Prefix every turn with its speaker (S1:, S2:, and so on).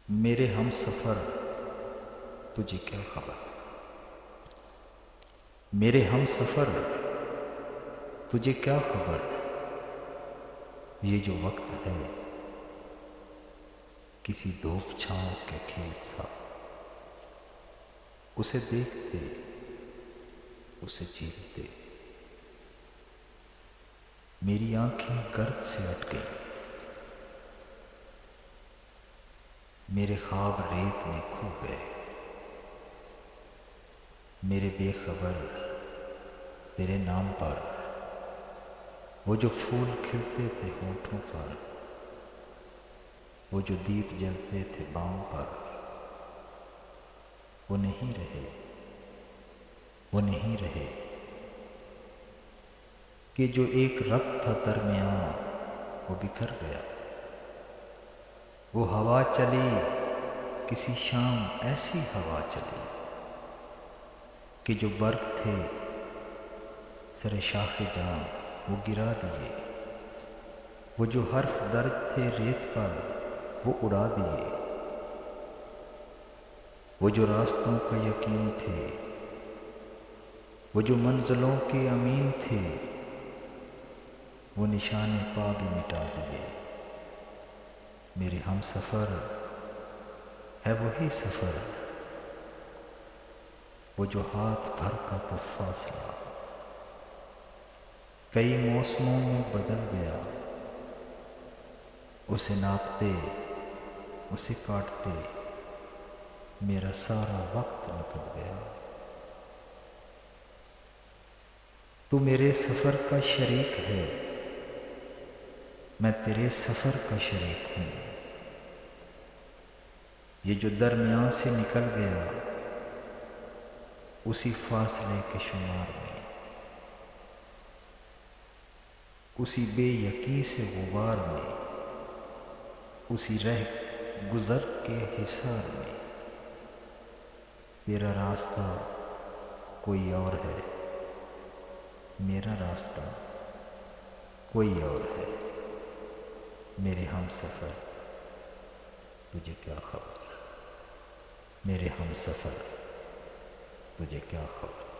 S1: میرے ہم سفر تجھے کیا خبر، میرے ہم سفر تجھے کیا خبر، یہ جو وقت ہے کسی دھوپ چھاؤں کے کھیل سا، اسے دیکھتے اسے چیرتے میری آنکھیں گرد سے اٹ گئی، میرے خواب ریت میں کھو گئے، میرے بے خبر تیرے نام پر وہ جو پھول کھلتے تھے ہونٹوں پر، وہ جو دیپ جلتے تھے بام پر، وہ نہیں رہے، وہ نہیں رہے کہ جو ایک رب تھا درمیان وہ بکھر گیا، وہ ہوا چلی کسی شام ایسی ہوا چلی کہ جو برگ تھے سر شاخ جاں وہ گرا دیے، وہ جو حرف درد تھے ریت پر وہ اڑا دیے، وہ جو راستوں کا یقین تھے، وہ جو منزلوں کے امین تھے، وہ نشان پا بھی مٹا دیے، میرے ہم سفر ہے وہی سفر وہ جو ہاتھ بھر کا تو فاصلہ کئی موسموں میں بدل گیا، اسے ناپتے اسے کاٹتے میرا سارا وقت نکل گیا، تو میرے سفر کا شریک ہے میں تیرے سفر کا شریک ہوں، یہ جو درمیان سے نکل گیا اسی فاصلے کے شمار میں، اسی بے یقین سے غبار میں، اسی رہ گزر کے حصار میں، تیرا راستہ کوئی اور ہے میرا راستہ کوئی اور ہے، میرے ہم سفر تجھے کیا خبر، میرے ہم سفر تجھے کیا خبر۔